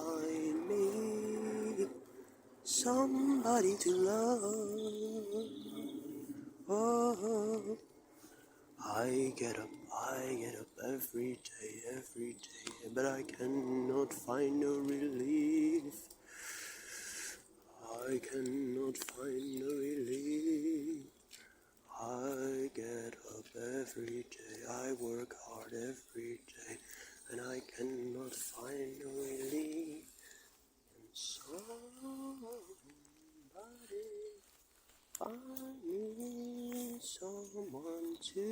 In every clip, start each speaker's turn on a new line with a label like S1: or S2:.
S1: find me somebody to love. Oh, I get up every day, but I cannot find no relief. I cannot find no relief. I get up every day, I work hard every day, and I cannot find no relief. And somebody find me someone to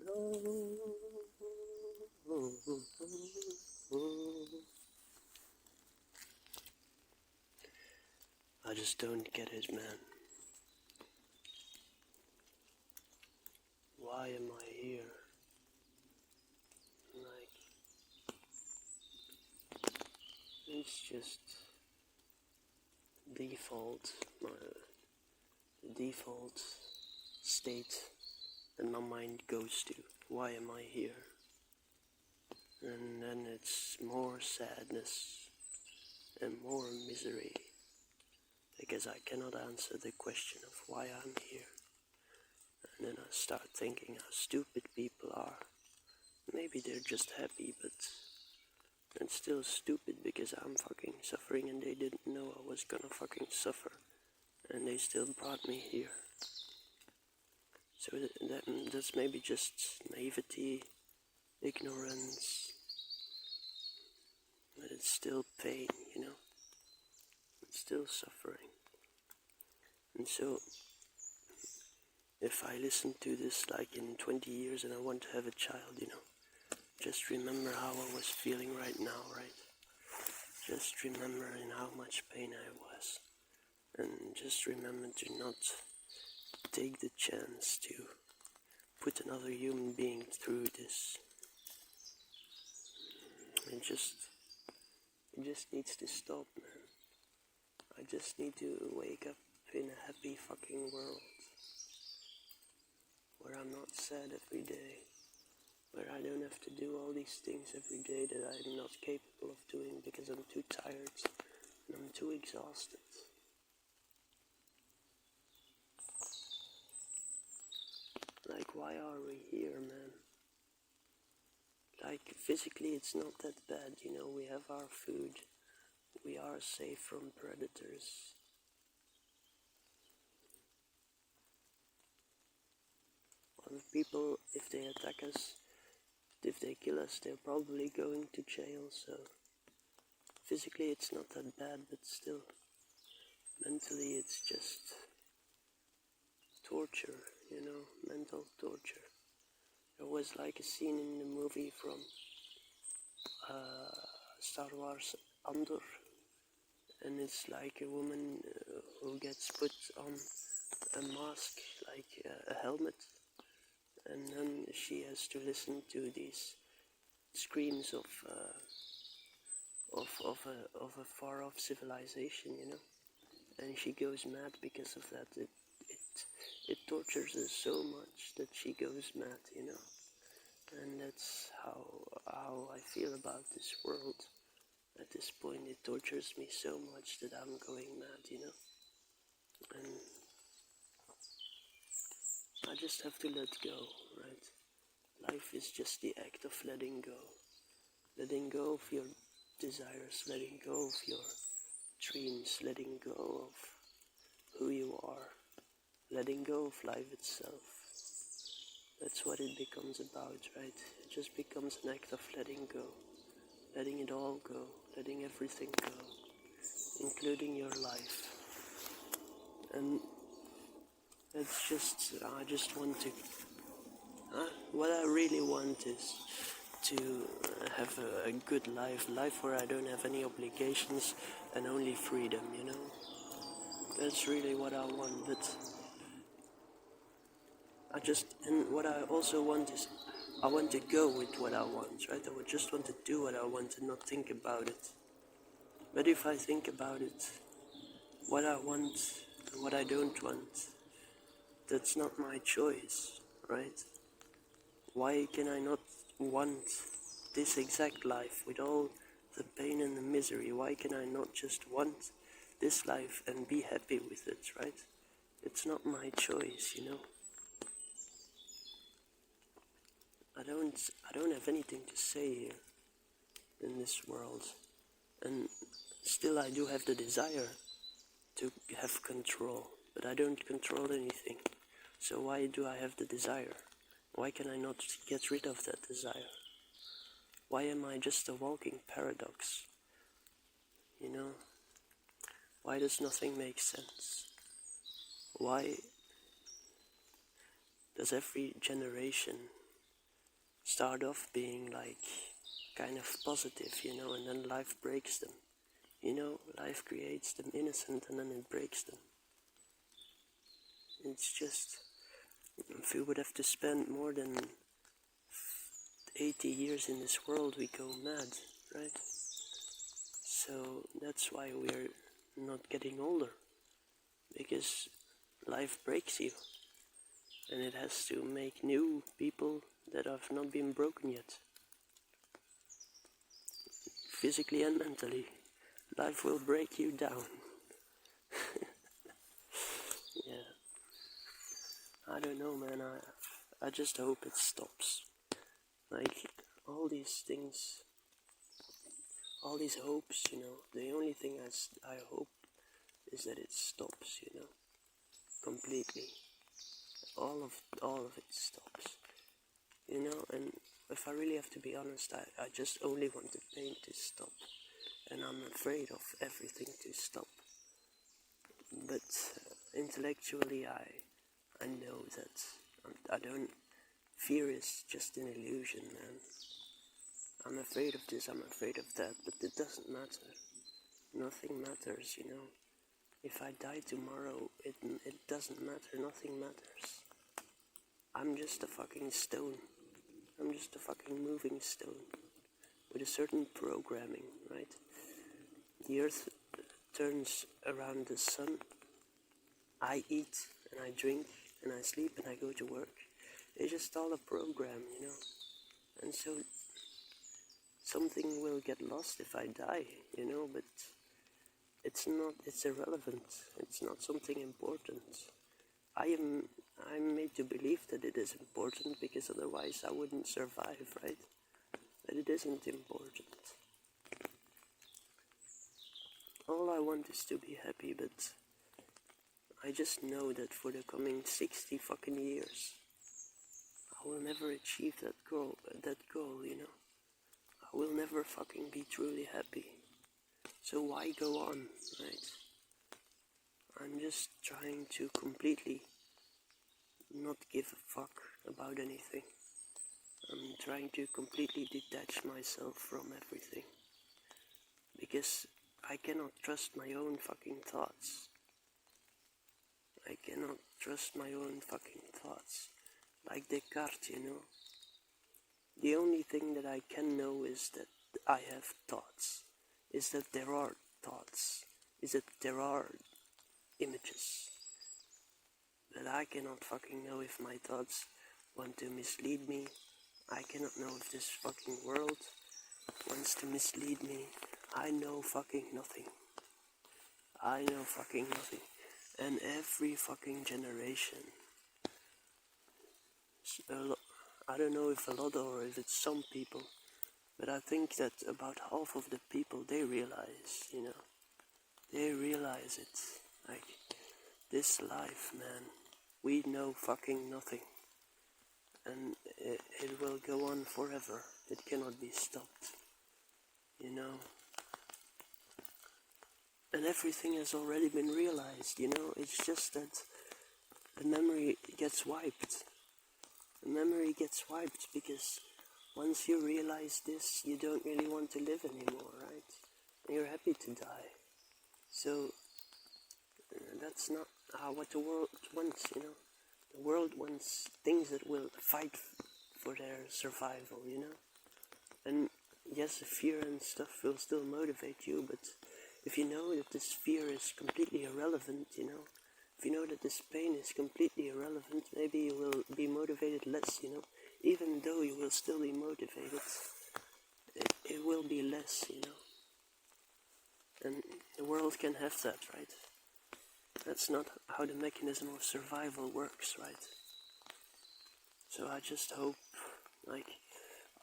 S1: love. I just don't get it, man. Why am I here? Like, it's just the default state that my mind goes to. Why am I here? And then it's more sadness and more misery, because I cannot answer the question of why I'm here. And then I start thinking how stupid people are. Maybe they're just happy, but it's still stupid because I'm fucking suffering and they didn't know I was gonna fucking suffer. And they still brought me here. So that's maybe just naivety, ignorance, but it's still pain, you know? It's still suffering. And so, if I listen to this like in 20 years and I want to have a child, you know, just remember how I was feeling right now, right? Just remember in how much pain I was. And just remember to not take the chance to put another human being through this. It just needs to stop, man. I just need to wake up in a happy fucking world where I'm not sad every day, where I don't have to do all these things every day that I'm not capable of doing because I'm too tired and I'm too exhausted. Like, why are we here, man? Like, physically it's not that bad, you know, we have our food, we are safe from predators. Other people, if they attack us, if they kill us, they're probably going to jail, so physically it's not that bad, but still, mentally it's just torture, you know, mental torture. There was like a scene in the movie from Star Wars Andor, and it's like a woman who gets put on a mask, like a helmet, and then she has to listen to these screams of a far-off civilization, you know, and she goes mad because of that. It tortures her so much that she goes mad, you know, and that's how I feel about this world. At this point, it tortures me so much that I'm going mad, you know, and I just have to let go, right? Life is just the act of letting go of your desires, letting go of your dreams, letting go of who you are, letting go of life itself. That's what it becomes about, right? It just becomes an act of letting go, letting it all go, letting everything go, including your life. And it's just, I just want to, what I really want is to have a good life where I don't have any obligations and only freedom, you know? That's really what I want, but and what I also want is, I want to go with what I want, right? I would just want to do what I want and not think about it. But if I think about it, what I want and what I don't want, that's not my choice, right? Why can I not want this exact life with all the pain and the misery? Why can I not just want this life and be happy with it, right? It's not my choice, you know. I don't have anything to say here in this world, and still I do have the desire to have control, but I don't control anything. So why do I have the desire? Why can I not get rid of that desire? Why am I just a walking paradox? You know? Why does nothing make sense? Why does every generation start off being like kind of positive, you know, and then life breaks them? You know, life creates them innocent and then it breaks them. It's just, if we would have to spend more than 80 years in this world, we go mad, right? So that's why we're not getting older, because life breaks you, and it has to make new people that have not been broken yet. Physically and mentally, life will break you down. Yeah. I don't know, man. I just hope it stops. Like, all these things, all these hopes, you know, the only thing I hope is that it stops, you know, completely. All of it stops, you know. And if I really have to be honest, I just only want the pain to stop, and I'm afraid of everything to stop. But intellectually, I know that I don't. Fear is just an illusion, man. I'm afraid of this, I'm afraid of that, but it doesn't matter. Nothing matters, you know. If I die tomorrow, it doesn't matter, nothing matters. I'm just a fucking stone. I'm just a fucking moving stone with a certain programming, right? The earth turns around the sun. I eat and I drink and I sleep and I go to work. It's just all a program, you know. And so something will get lost if I die, you know, but it's irrelevant. It's not something important. I'm made to believe that it is important because otherwise I wouldn't survive, right? But it isn't important. All I want is to be happy, but I just know that for the coming 60 fucking years, I will never achieve that goal, you know. I will never fucking be truly happy. So why go on, right? I'm just trying to completely not give a fuck about anything. I'm trying to completely detach myself from everything. Because I cannot trust my own fucking thoughts. I cannot trust my own fucking thoughts. Like Descartes, you know. The only thing that I can know is that I have thoughts. Is that there are thoughts. Is that there are images. But I cannot fucking know if my thoughts want to mislead me. I cannot know if this fucking world wants to mislead me. I know fucking nothing. I know fucking nothing. And every fucking generation, I don't know if a lot or if it's some people, but I think that about half of the people, they realize, you know, they realize it. Like, this life, man, we know fucking nothing. And it will go on forever. It cannot be stopped, you know. And everything has already been realized, you know. It's just that the memory gets wiped. The memory gets wiped because once you realize this, you don't really want to live anymore, right? You're happy to die. So that's not what the world wants, you know. The world wants things that will fight for their survival, you know. And yes, the fear and stuff will still motivate you, but if you know that this fear is completely irrelevant, you know, if you know that this pain is completely irrelevant, maybe you will be motivated less, you know. Even though you will still be motivated, it will be less, And the world can have that, right? That's not how the mechanism of survival works, right? So I just hope,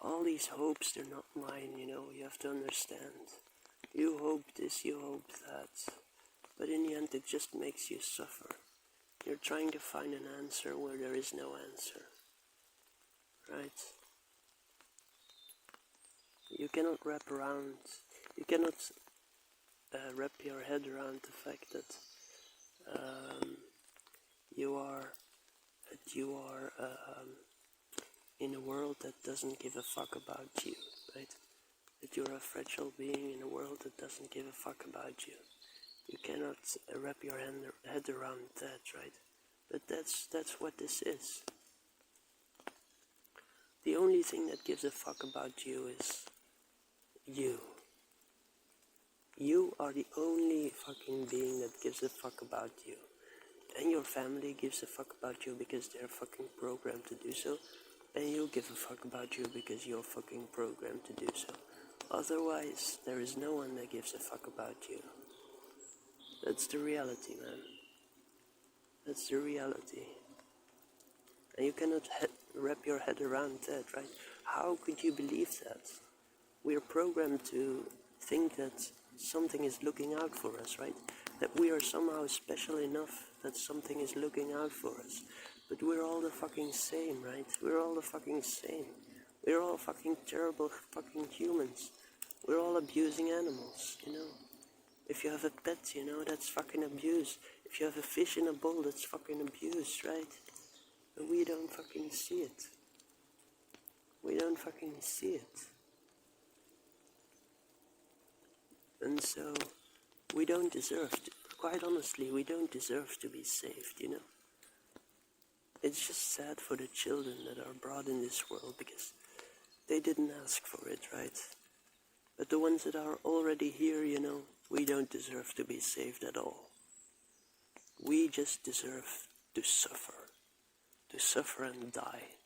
S1: all these hopes, they're not mine, you have to understand. You hope this, you hope that, but in the end it just makes you suffer. You're trying to find an answer where there is no answer, right? You cannot wrap your head around the fact that you are in a world that doesn't give a fuck about you, right? That you're a fragile being in a world that doesn't give a fuck about you. You cannot wrap your head around that, right? But that's what this is. The only thing that gives a fuck about you is you. You are the only fucking being that gives a fuck about you. And your family gives a fuck about you because they're fucking programmed to do so. And you give a fuck about you because you're fucking programmed to do so. Otherwise, there is no one that gives a fuck about you. That's the reality, man. That's the reality. And you cannot wrap your head around that, right? How could you believe that? We're programmed to think that something is looking out for us, right? That we are somehow special enough that something is looking out for us. But we're all the fucking same, right? We're all the fucking same. We're all fucking terrible fucking humans. We're all abusing animals, If you have a pet, that's fucking abuse. If you have a fish in a bowl, that's fucking abuse, right? And we don't fucking see it. We don't fucking see it. And so, we don't deserve to, quite honestly, we don't deserve to be saved, It's just sad for the children that are brought in this world because they didn't ask for it, right? But the ones that are already here, we don't deserve to be saved at all. We just deserve to suffer and die.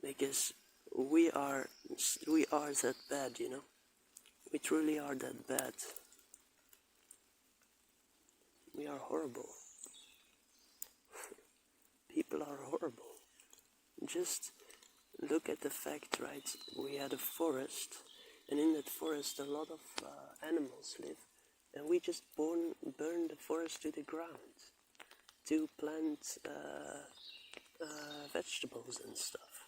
S1: Because we are that bad, We truly are that bad. We are horrible. People are horrible. Just look at the fact, right? We had a forest, and in that forest a lot of animals live, and we just burn the forest to the ground to plant vegetables and stuff.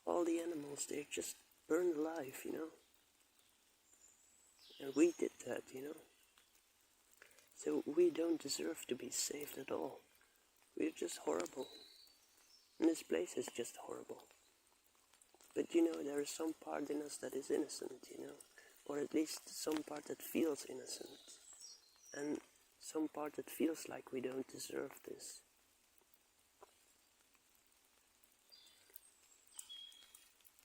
S1: All the animals, they're just burned alive, And we did that, So we don't deserve to be saved at all. We're just horrible. And this place is just horrible. But there is some part in us that is innocent, Or at least some part that feels innocent. And some part that feels like we don't deserve this.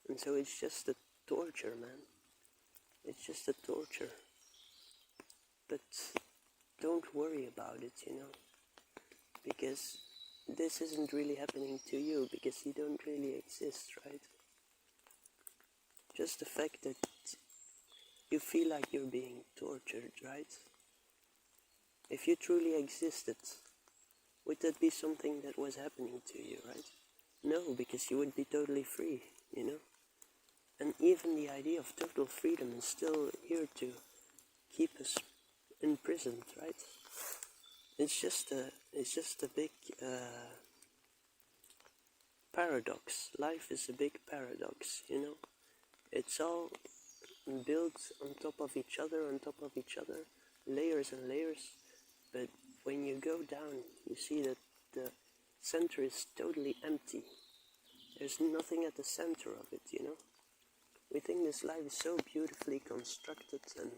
S1: And so it's just a torture, man. It's just a torture. But don't worry about it, Because this isn't really happening to you, because you don't really exist, right? Just the fact that you feel like you're being tortured, right? If you truly existed, would that be something that was happening to you, right? No, because you would be totally free, And even the idea of total freedom is still here to keep us imprisoned, right? It's just a big paradox. Life is a big paradox, It's all built on top of each other, layers and layers. But when you go down, you see that the center is totally empty. There's nothing at the center of it, We think this life is so beautifully constructed and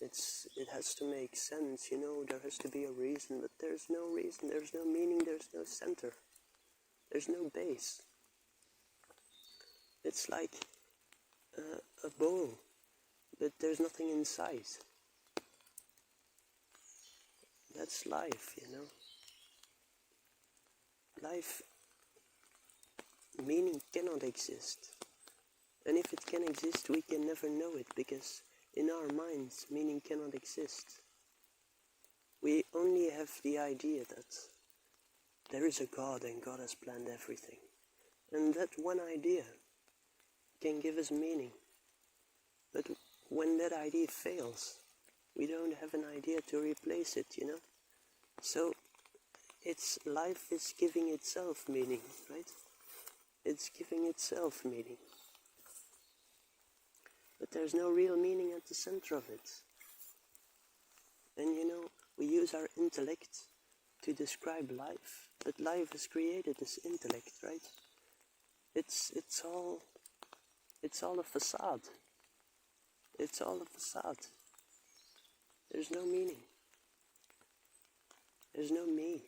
S1: it has to make sense, There has to be a reason, but there's no reason, there's no meaning, there's no center. There's no base. It's like a bowl, but there's nothing inside. That's life, Life, meaning cannot exist. And if it can exist, we can never know it, because in our minds, meaning cannot exist. We only have the idea that there is a God and God has planned everything. And that one idea can give us meaning. But when that idea fails, we don't have an idea to replace it, you know? So life is giving itself meaning, right? It's giving itself meaning. But there's no real meaning at the center of it. And you know, we use our intellect to describe life, but life has created this intellect, right? It's all a facade. It's all a facade. There's no meaning. There's no me.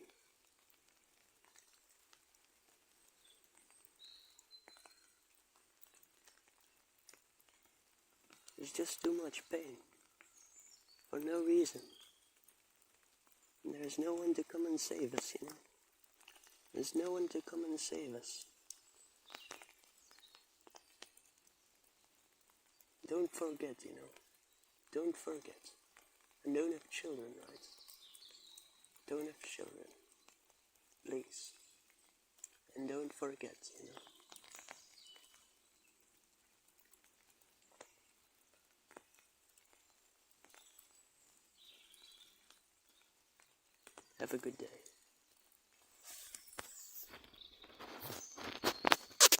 S1: There's just too much pain. For no reason. And there's no one to come and save us, you know. There's no one to come and save us. Don't forget, you know. Don't forget. And don't have children, right? Don't have children. Please. And don't forget, you know. Have a good day.